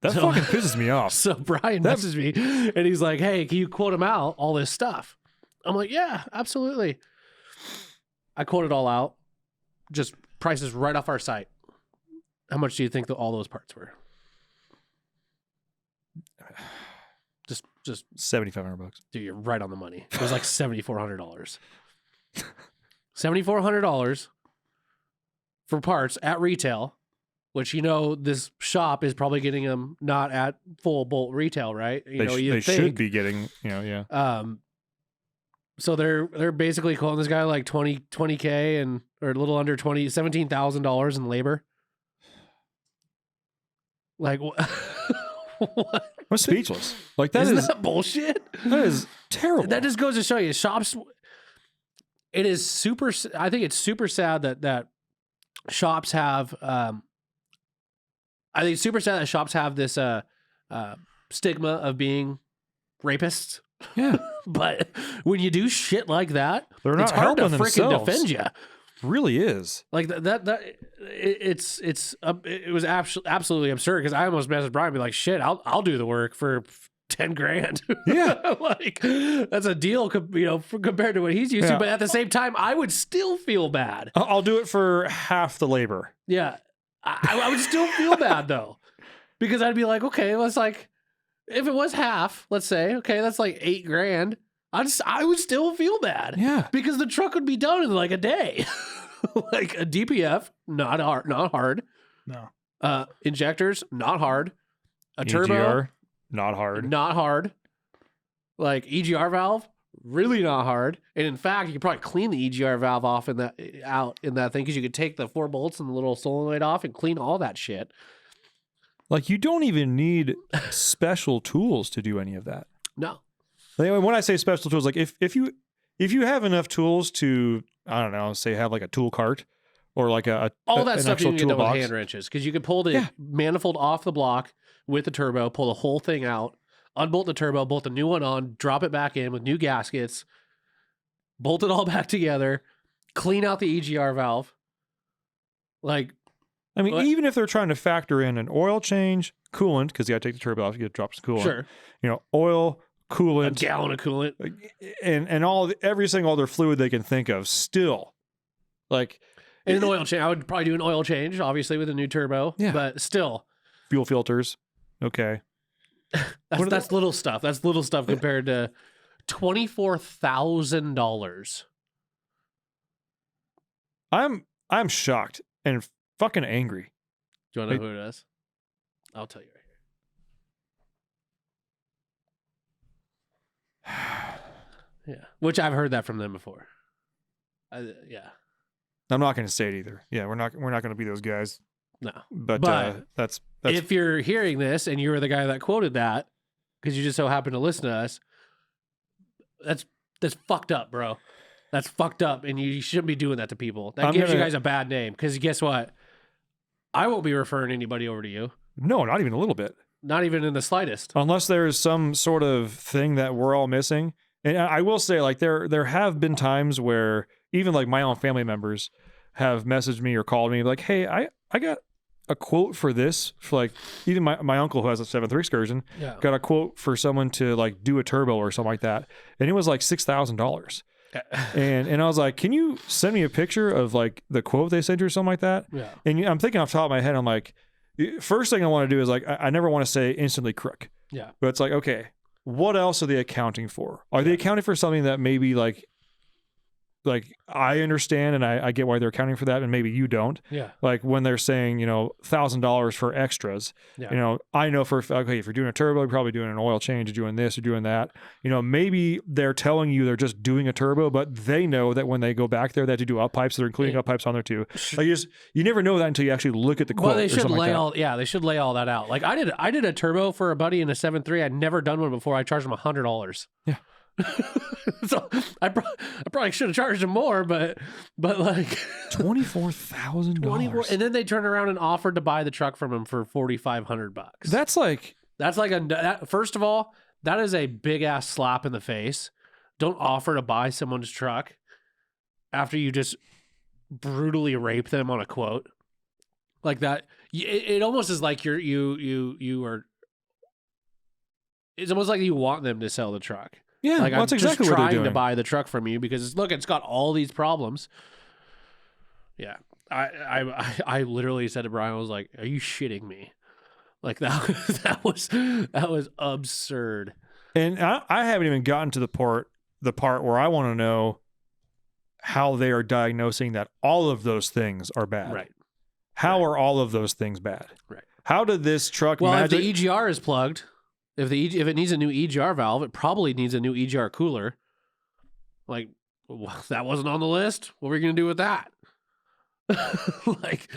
S1: That fucking pisses me off.
S2: So Brian messaged me and he's like, "Hey, can you quote him out all this stuff?" I'm like, "Yeah, absolutely." I quoted all out, just prices right off our site. How much do you think that all those parts were? Just
S1: $7,500.
S2: dude, you're right on the money. It was like $7,400. $7,400 for parts at retail, which this shop is probably getting them not at full bolt retail, right?
S1: They should be getting, yeah.
S2: So they're basically quoting this guy like 20K and or a little under $17,000 in labor. Like what?
S1: I'm speechless. Like
S2: Isn't that bullshit?
S1: That is terrible.
S2: That just goes to show you, shops. It is super. I think it's super sad that shops have. I think it's super sad that shops have this stigma of being rapists.
S1: Yeah,
S2: but when you do shit like that,
S1: they're not
S2: it's hard to
S1: helping
S2: freaking
S1: themselves.
S2: defend you.
S1: Really is.
S2: Like it was absolutely absurd because I almost messaged Brian and be like, "Shit, I'll do the work for $10,000."
S1: Yeah,
S2: like that's a deal, compared to what he's used to. But at the same time, I would still feel bad.
S1: I'll do it for half the labor.
S2: Yeah, I would still feel bad though, because I'd be like, okay, let's like, if it was half, let's say, okay, that's like $8,000. I would still feel bad.
S1: Yeah,
S2: because the truck would be done in like a day. Like a DPF, not hard.
S3: No.
S2: Injectors, not hard. A turbo,
S1: EGR, not hard.
S2: not hard. Like EGR valve, really not hard. And in fact, you could probably clean the EGR valve off in that thing because you could take the 4 bolts and the little solenoid off and clean all that shit.
S1: Like you don't even need special tools to do any of that.
S2: No.
S1: Like, when I say special tools, like if you have enough tools to, I don't know, say have like a tool cart or like
S2: all that
S1: an
S2: stuff you
S1: actual
S2: can get done with
S1: toolbox.
S2: hand wrenches because you can pull the manifold off the block with the turbo, pull the whole thing out, unbolt the turbo, bolt the new one on, drop it back in with new gaskets, bolt it all back together, clean out the EGR valve. Like,
S1: I mean,
S2: what?
S1: even if they're trying to factor in an oil change, coolant, because you got to take the turbo off, you got to drop some coolant.
S2: sure,
S1: Oil,
S2: a
S1: coolant,
S2: gallon of coolant.
S1: and every single other fluid they can think of. Still, like,
S2: And an oil change. I would probably do an oil change, obviously, with a new turbo.
S1: Yeah.
S2: But still,
S1: fuel filters. Okay.
S2: that's little stuff. That's little stuff compared to $24,000.
S1: I'm shocked and fucking angry.
S2: Do you want to know who it is? I'll tell you right here. Yeah. Which I've heard that from them before. Yeah.
S1: I'm not going to say it either. Yeah, we're not going to be those guys.
S2: No.
S1: But that's
S2: If you're hearing this and you were the guy that quoted that because you just so happened to listen to us, that's fucked up, bro. That's fucked up, and you shouldn't be doing that to people. That gives you guys a bad name because guess what? I won't be referring anybody over to you.
S1: No, not even a little bit.
S2: Not even in the slightest.
S1: Unless there's some sort of thing that we're all missing. And I will say, like, there have been times where even like my own family members have messaged me or called me like, hey, I got a quote for this. For like, even my uncle who has a 7.3 Excursion got a quote for someone to like do a turbo or something like that. And it was like $6,000. And I was like, can you send me a picture of like the quote they sent you or something like that?
S2: Yeah.
S1: And I'm thinking off the top of my head, I'm like, first thing I want to do is like, I never want to say instantly crook,
S2: Yeah.
S1: but it's like, okay, what else are they accounting for? Are they accounting for something that maybe like I understand and I get why they're accounting for that, and maybe you don't.
S2: Yeah.
S1: Like when they're saying, $1,000 for extras,
S2: Yeah.
S1: I know for okay, if you're doing a turbo, you're probably doing an oil change, you're doing this, you're doing that. Maybe they're telling you they're just doing a turbo, but they know that when they go back there, they have to do up pipes, so they're including up pipes on there too. Like you never know that until you actually look at the quote.
S2: Well, they
S1: or
S2: should
S1: something
S2: lay
S1: like that.
S2: they should lay all that out. Like I did a turbo for a buddy in a 7.3. I'd never done one before. I charged him $100.
S1: Yeah.
S2: So I probably should have charged him more, but like
S1: $24,000.
S2: and then they turned around and offered to buy the truck from him for $4,500.
S1: That's like
S2: First of all, that is a big ass slap in the face. Don't offer to buy someone's truck after you just brutally rape them on a quote like that. It almost is like you are. It's almost like you want them to sell the truck.
S1: yeah,
S2: Like
S1: well,
S2: I'm
S1: that's exactly
S2: just
S1: what they're
S2: trying
S1: doing.
S2: to buy the truck from you because it's got all these problems. Yeah, I literally said to Brian, I was like, "Are you shitting me?" Like that was absurd.
S1: And I haven't even gotten to the part where I want to know how they are diagnosing that all of those things are bad.
S2: Right.
S1: How are all of those things bad?
S2: Right.
S1: How did this truck
S2: Well,
S1: magic?
S2: if the EGR is plugged, if it needs a new EGR valve, it probably needs a new EGR cooler. Like, well, that wasn't on the list. What were you gonna do with that?
S1: like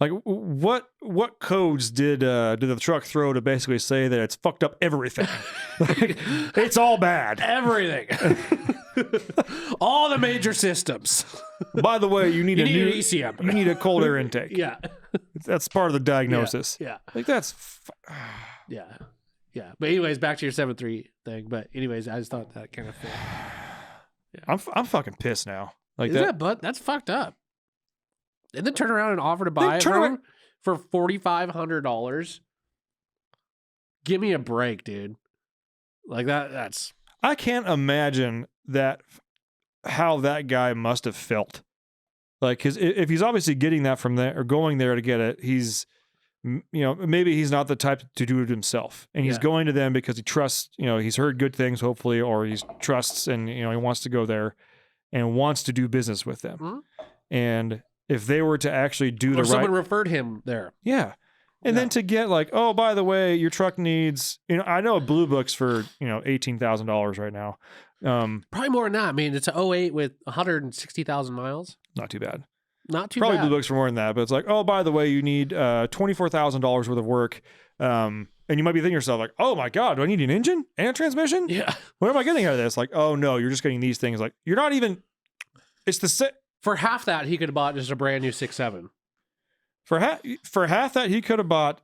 S1: what codes did the truck throw to basically say that it's fucked up everything? Like, it's all bad.
S2: Everything, all the major systems.
S1: By the way, you need
S2: You
S1: a
S2: need
S1: new
S2: an ECM.
S1: You need a cold air intake.
S2: Yeah,
S1: That's part of the diagnosis.
S2: yeah,
S1: Like that's.
S2: yeah, yeah. But anyways, back to your 7.3 thing. But anyways, I just thought that kind of fit.
S1: I'm fucking pissed now. Like
S2: Isn't
S1: that.
S2: that, but that's fucked up. And then turn around and offer to buy it
S1: turn
S2: from
S1: around-
S2: him for $4,500. Give me a break, dude. Like that's
S1: I can't imagine how that guy must have felt. Like, because if he's obviously getting that from there or going there to get it, he's, maybe he's not the type to do it himself, and he's
S2: Yeah.
S1: going to them because he trusts. He's heard good things, hopefully, or he trusts, and he wants to go there and wants to do business with them.
S2: Mhm.
S1: And if they were to actually do
S2: or
S1: the
S2: someone
S1: right,
S2: referred him there.
S1: yeah. And then to get like, oh, by the way, your truck needs, I know a Blue Book's for, $18,000 right now.
S2: Probably more than that. I mean, it's an 08 with 160,000 miles.
S1: Not too bad.
S2: Not too
S1: Probably
S2: bad.
S1: Blue Book's for more than that, but it's like, oh, by the way, you need $24,000 worth of work. And you might be thinking to yourself like, oh my God, do I need an engine and a transmission?
S2: Yeah.
S1: What am I getting out of this? Like, oh no, you're just getting these things. Like, you're not even, it's the
S2: For half that, he could have bought just a brand new 6.7.
S1: for half that he could have bought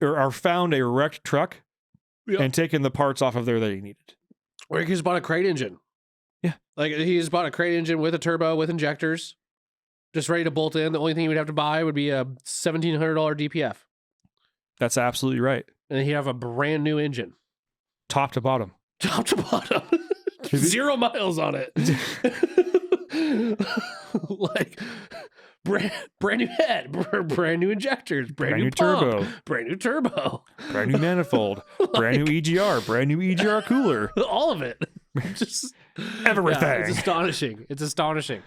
S1: or found a wrecked truck
S2: Yep.
S1: and taken the parts off of there that he needed.
S2: Or he just bought a crate engine.
S1: Yeah.
S2: Like he just bought a crate engine with a turbo with injectors, just ready to bolt in. The only thing he would have to buy would be a $1,700 DPF.
S1: That's absolutely right.
S2: And he'd have a brand new engine.
S1: Top to bottom.
S2: Top to bottom. 0 miles on it. Like brand new head, brand new injectors, brand new pump,
S1: turbo,
S2: brand new turbo,
S1: brand new manifold, brand new EGR, brand new EGR cooler.
S2: all of it. Just
S1: Everything.
S2: Yeah, it's astonishing. It's astonishing.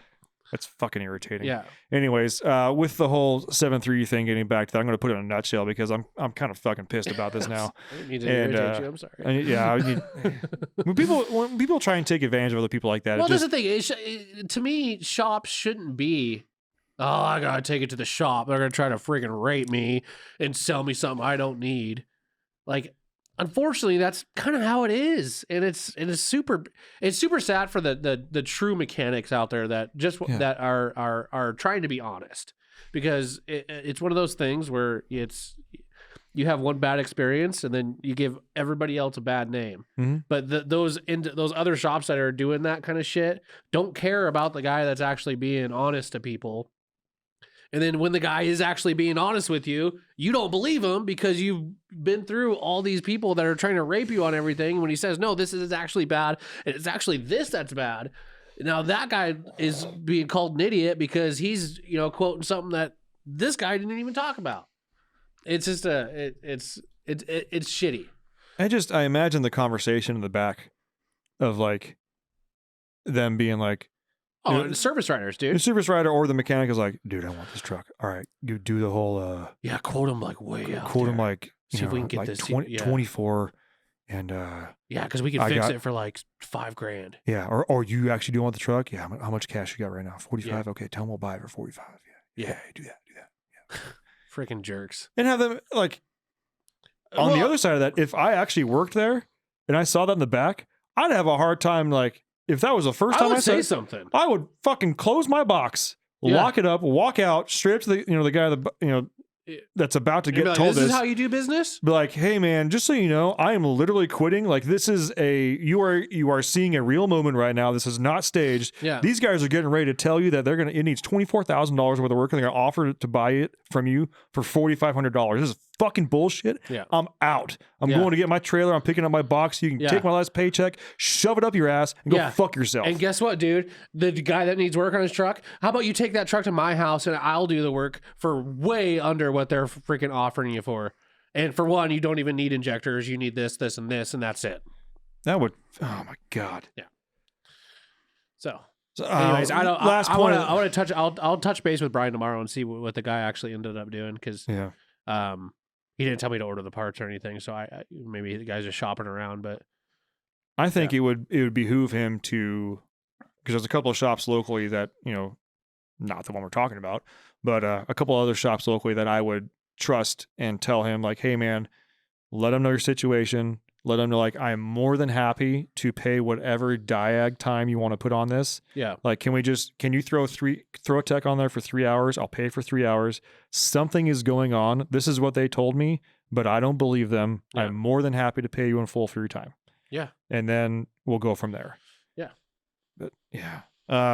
S1: That's fucking irritating.
S2: Yeah.
S1: Anyways, with the whole 7.3 thing, getting back to that, I'm going to put it in a nutshell because I'm kind of fucking pissed about this now.
S2: I didn't mean to
S1: And,
S2: irritate you. I'm sorry.
S1: I need, when people try and take advantage of other people like that,
S2: Well,
S1: it
S2: that's
S1: just,
S2: the thing. To me, shops shouldn't be, oh, I got to take it to the shop. They're going to try to freaking rape me and sell me something I don't need. Like, unfortunately, that's kind of how it is. And it's super sad for the true mechanics out there that that are trying to be honest, because it's one of those things where you have one bad experience and then you give everybody else a bad name.
S1: Mm-hmm.
S2: But those other shops that are doing that kind of shit don't care about the guy that's actually being honest to people And then when the guy is actually being honest with you, you don't believe him because you've been through all these people that are trying to rape you on everything. When he says, no, this is actually bad, and it's actually this that's bad. Now that guy is being called an idiot because he's, quoting something that this guy didn't even talk about. It's just it's shitty.
S1: I imagine the conversation in the back of like them being like,
S2: oh, the service riders,
S1: the
S2: dude.
S1: service rider or the mechanic is like, dude, I want this truck. All right, you do the whole
S2: Yeah, quote him like way out
S1: quote
S2: there.
S1: him like,
S2: See if we can get
S1: like
S2: this
S1: 24 and
S2: yeah, because we can fix it for like $5,000.
S1: yeah, or you actually do want the truck? Yeah, how much cash you got right now? 45. Okay, tell them we'll buy it for 45. Yeah, do that. Yeah.
S2: Freaking jerks.
S1: And have them like on the
S2: Well,
S1: other side of that, if I actually worked there and I saw that in the back, I'd have a hard time. Like if that was the first
S2: I
S1: time
S2: would
S1: I saw
S2: say
S1: it,
S2: something.
S1: I would fucking close my box,
S2: Yeah.
S1: lock it up, walk out straight up to the guy that that's about to
S2: You'd
S1: get
S2: be like,
S1: told
S2: this is how you do business?
S1: Be like, hey man, just so you know, I am literally quitting. Like this is you are seeing a real moment right now. This is not staged.
S2: Yeah.
S1: These guys are getting ready to tell you that it needs $24,000 worth of work and they're gonna offer to buy it from you for $4,500. This is fucking bullshit.
S2: Yeah.
S1: I'm out. I'm
S2: Yeah.
S1: going to get my trailer. I'm picking up my box. You can
S2: Yeah.
S1: take my last paycheck, shove it up your ass, and go
S2: Yeah.
S1: fuck yourself.
S2: And guess what, dude? The guy that needs work on his truck, how about you take that truck to my house and I'll do the work for way under what they're freaking offering you for. And for one, you don't even need injectors. You need this, this, and this, and that's it.
S1: That would. Oh my god.
S2: So,
S1: So,
S2: anyways,
S1: last
S2: I
S1: point.
S2: want to touch. I'll touch base with Brian tomorrow and see what the guy actually ended up doing because
S1: yeah.
S2: he didn't tell me to order the parts or anything. So I maybe the guys are shopping around, but
S1: I think it would behoove him to, because there's a couple of shops locally that, not the one we're talking about, but a couple other shops locally that I would trust and tell him like, hey man, let him know your situation. Let him know like I'm more than happy to pay whatever diag time you want to put on this.
S2: yeah,
S1: Like, can you throw a tech on there for 3 hours? I'll pay for 3 hours. Something is going on. This is what they told me, but I don't believe them.
S2: Yeah.
S1: I'm more than happy to pay you in full for your time.
S2: yeah,
S1: And then we'll go from there.
S2: Yeah.
S1: But yeah.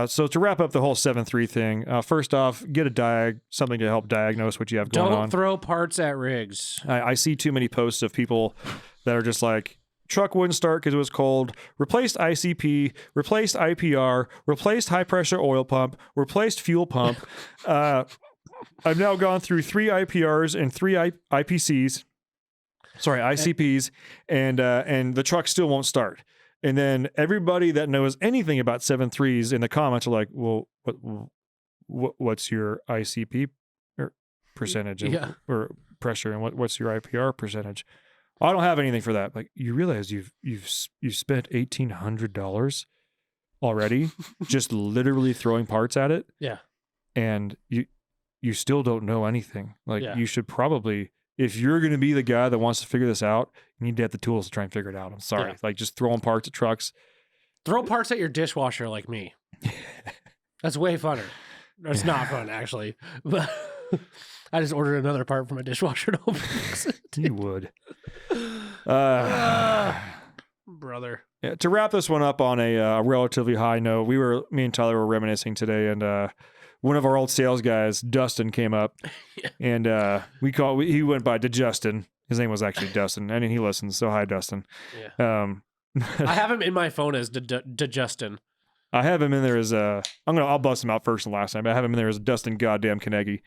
S1: So to wrap up the whole 7.3 thing, first off, get a something to help diagnose what you have going
S2: don't
S1: on.
S2: throw parts at rigs.
S1: I see too many posts of people that are just like, truck wouldn't start because it was cold, replaced ICP, replaced IPR, replaced high pressure oil pump, replaced fuel pump. I've now gone through 3 IPRs and 3 IPCs, ICPs, and the truck still won't start. And then everybody that knows anything about 7.3s in the comments are like, well, what's your ICP percentage or pressure, and what's your IPR percentage? I don't have anything for that. Like, you realize you've spent $1,800 already just literally throwing parts at it.
S2: Yeah.
S1: And you still don't know anything. Like,
S2: Yeah.
S1: you should probably, if you're going to be the guy that wants to figure this out, you need to have the tools to try and figure it out. I'm sorry.
S2: Yeah.
S1: Like, just throwing parts at trucks.
S2: Throw parts at your dishwasher like me. That's way funner. It's not fun, actually. But I just ordered another part for my dishwasher to fix it.
S1: You would.
S2: Brother.
S1: Yeah, to wrap this one up on a relatively high note, me and Tyler were reminiscing today, and one of our old sales guys, Dustin, came up, and he went by Justin. His name was actually Dustin, and he listens. So hi, Dustin.
S2: Yeah. I have him in my phone as Justin.
S1: I have him in there as I'll bust him out first and last time. But I have him in there as Dustin goddamn Carnegie.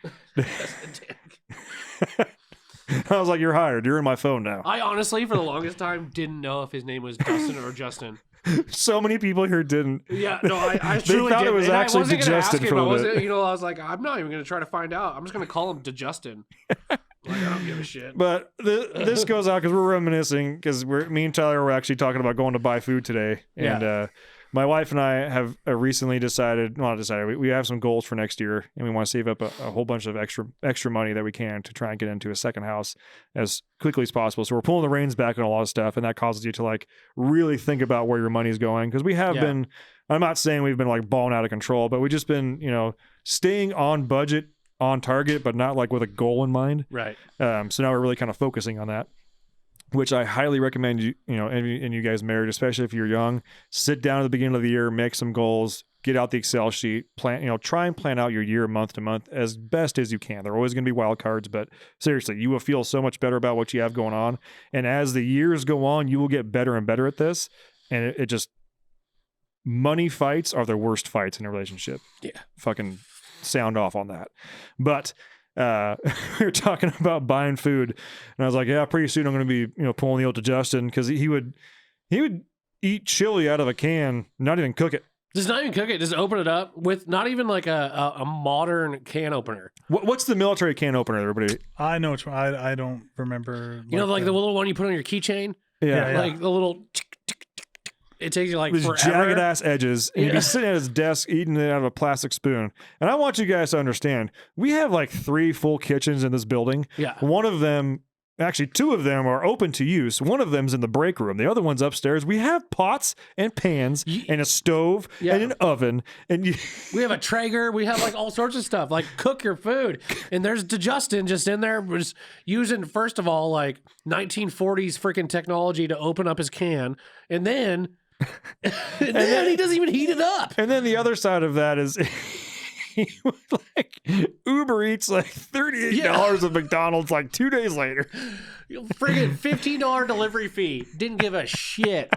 S1: I was like, you're hired. You're in my phone now.
S2: I honestly, for the longest time, didn't know if his name was Dustin or Justin.
S1: So many people here didn't.
S2: Yeah, no, I
S1: They
S2: truly
S1: thought it
S2: didn't.
S1: was
S2: And I
S1: actually
S2: wasn't gonna ask
S1: Justin
S2: him.
S1: for a
S2: I
S1: little
S2: wasn't,
S1: bit.
S2: I was like, I'm not even going to try to find out. I'm just going to call him Justin. Like, I don't give a shit.
S1: But this goes out because we're reminiscing, because me and Tyler were actually talking about going to buy food today. And my wife and I have recently we have some goals for next year, and we want to save up a whole bunch of extra money that we can to try and get into a second house as quickly as possible. So we're pulling the reins back on a lot of stuff, and that causes you to like really think about where your money's going, because we have been, I'm not saying we've been like balling out of control, but we've just been, staying on budget, on target, but not like with a goal in mind.
S2: Right.
S1: So now we're really kind of focusing on that, which I highly recommend and you guys married, especially if you're young, sit down at the beginning of the year, make some goals, get out the Excel sheet, try and plan out your year month to month as best as you can. There are always going to be wild cards, but seriously, you will feel so much better about what you have going on. And as the years go on, you will get better and better at this. And it just, money fights are the worst fights in a relationship.
S2: Yeah.
S1: Fucking sound off on that. But we were talking about buying food, and I was like, yeah, pretty soon I'm going to be, pulling the old to Justin, because he would eat chili out of a can, not even cook it.
S2: Just not even cook it. Just open it up with not even like a modern can opener.
S1: What's the military can opener, everybody?
S3: I know which one. I don't remember.
S2: You know, like the little one you put on your keychain?
S3: Yeah.
S2: Like the little... It takes you like
S1: These
S2: forever.
S1: jagged ass edges, and he'd be sitting at his desk eating it out of a plastic spoon. And I want you guys to understand, we have like 3 full kitchens in this building.
S2: Yeah.
S1: One of them, actually 2 of them, are open to use. One of them's in the break room. The other one's upstairs. We have pots and pans and a stove and an oven. And
S2: we have a Traeger. We have like all sorts of stuff. Like cook your food. And there's Justin just in there was using, first of all, like 1940s freaking technology to open up his can. And then he doesn't even heat it up.
S1: And then the other side of that is he would like Uber Eats like $38 of McDonald's like 2 days later.
S2: Friggin' $15 delivery fee. Didn't give a shit.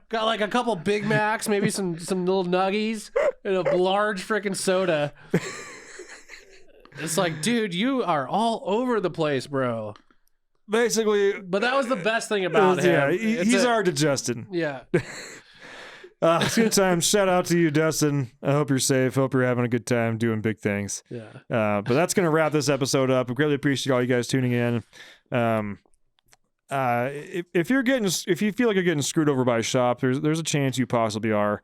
S2: Got like a couple Big Macs, maybe some little nuggies, and a large freaking soda. It's like, dude, you are all over the place, bro.
S1: Basically,
S2: But that was the best thing about him.
S1: yeah, he's our Justin.
S2: Yeah.
S1: It's a good time. Shout out to you, Dustin. I hope you're safe. Hope you're having a good time doing big things.
S2: Yeah.
S1: But that's going to wrap this episode up. We greatly appreciate all you guys tuning in. If you feel like you're getting screwed over by a shop, there's a chance you possibly are.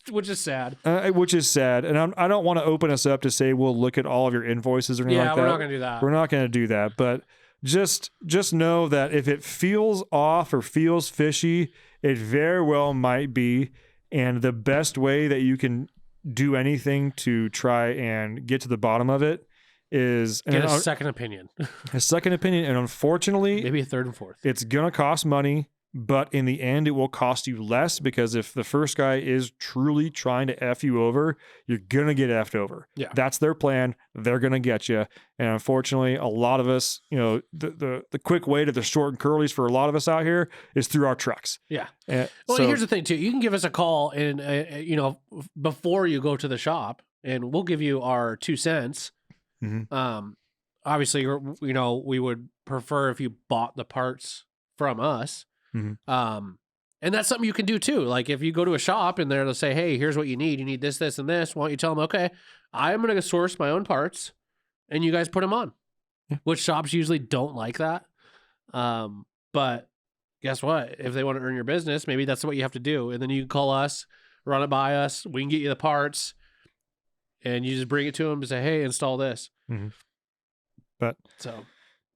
S2: Which is sad.
S1: Which is sad. And I don't want to open us up to say we'll look at all of your invoices or anything like that.
S2: Yeah, we're not going to do that.
S1: We're not going to do that. But just know that if it feels off or feels fishy, it very well might be. And the best way that you can do anything to try and get to the bottom of it is
S2: get a second opinion.
S1: A second opinion. And unfortunately,
S2: maybe a third and fourth.
S1: It's going to cost money, but in the end, it will cost you less, because if the first guy is truly trying to F you over, you're going to get F'd over.
S2: Yeah.
S1: That's their plan. They're going to get you. And unfortunately, a lot of us, the quick way to the short and curlies for a lot of us out here is through our trucks.
S2: Yeah.
S1: Well,
S2: here's the thing too. You can give us a call and, before you go to the shop, and we'll give you our 2 cents.
S1: Mm-hmm.
S2: Obviously, we would prefer if you bought the parts from us.
S1: Mm-hmm.
S2: And that's something you can do too. Like if you go to a shop and they'll say, hey, here's what you need. You need this, this, and this. Why don't you tell them, okay, I'm going to source my own parts and you guys put them on.
S1: Yeah.
S2: Which shops usually don't like that. But guess what? If they want to earn your business, maybe that's what you have to do. And then you can call us, run it by us. We can get you the parts and you just bring it to them and say, hey, install this.
S1: Mm-hmm. But
S2: so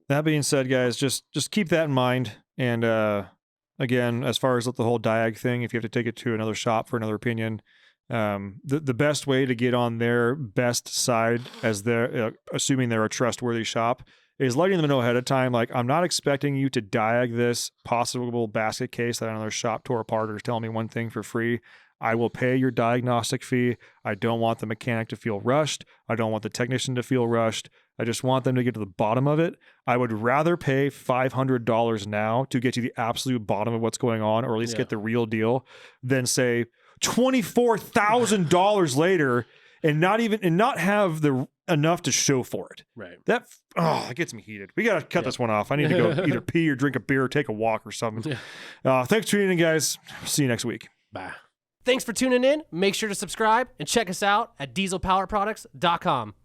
S1: that being said, guys, just keep that in mind. And, again, as far as the whole Diag thing, if you have to take it to another shop for another opinion, the best way to get on their best side, as they're assuming they're a trustworthy shop, is letting them know ahead of time, like, I'm not expecting you to Diag this possible basket case that another shop tore apart or is telling me one thing for free. I will pay your diagnostic fee. I don't want the mechanic to feel rushed. I don't want the technician to feel rushed. I just want them to get to the bottom of it. I would rather pay $500 now to get to the absolute bottom of what's going on, or at least get the real deal, than say $24,000 later and not have the enough to show for it.
S2: Right.
S1: That gets me heated. We got to cut this one off. I need to go either pee or drink a beer or take a walk or something. Thanks for tuning in, guys. See you next week.
S2: Bye.
S4: Thanks for tuning in. Make sure to subscribe and check us out at dieselpowerproducts.com.